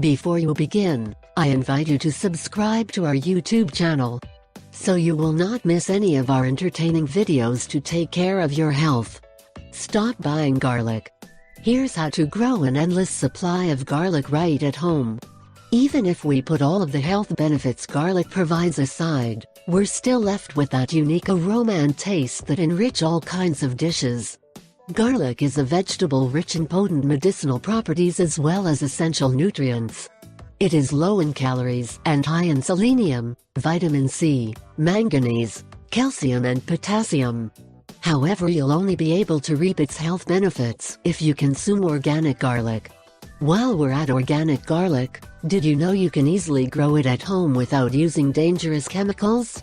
Before you begin, I invite you to subscribe to our YouTube channel, so you will not miss any of our entertaining videos to take care of your health. Stop buying garlic. Here's how to grow an endless supply of garlic right at home. Even if we put all of the health benefits garlic provides aside, we're still left with that unique aroma and taste that enrich all kinds of dishes. Garlic is a vegetable rich in potent medicinal properties as well as essential nutrients. It is low in calories and high in selenium, vitamin C, manganese, calcium and potassium. However, you'll only be able to reap its health benefits if you consume organic garlic. While we're at organic garlic, did you know you can easily grow it at home without using dangerous chemicals?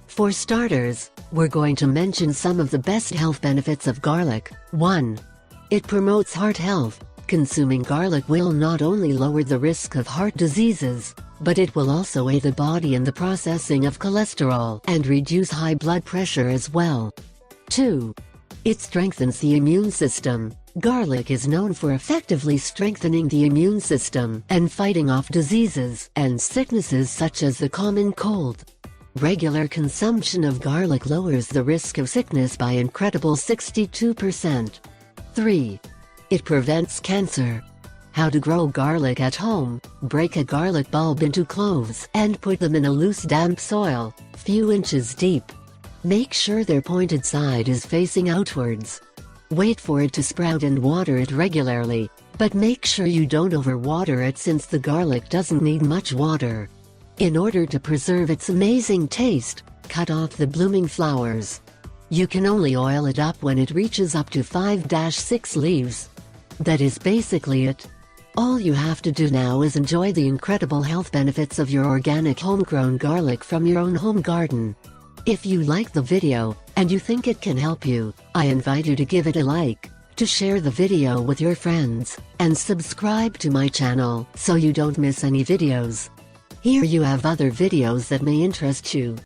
For starters, we're going to mention some of the best health benefits of garlic. 1. It promotes heart health. Consuming garlic will not only lower the risk of heart diseases, but it will also aid the body in the processing of cholesterol and reduce high blood pressure as well. 2. It strengthens the immune system. Garlic is known for effectively strengthening the immune system and fighting off diseases and sicknesses such as the common cold. Regular consumption of garlic lowers the risk of sickness by incredible 62%. 3. It prevents cancer. How to grow garlic at home: break a garlic bulb into cloves and put them in a loose damp soil, few inches deep. Make sure their pointed side is facing outwards. Wait for it to sprout and water it regularly, but make sure you don't overwater it since the garlic doesn't need much water. In order to preserve its amazing taste, cut off the blooming flowers. You can only oil it up when it reaches up to 5-6 leaves. That is basically it. All you have to do now is enjoy the incredible health benefits of your organic homegrown garlic from your own home garden. If you like the video, and you think it can help you, I invite you to give it a like, to share the video with your friends, and subscribe to my channel so you don't miss any videos. Here you have other videos that may interest you.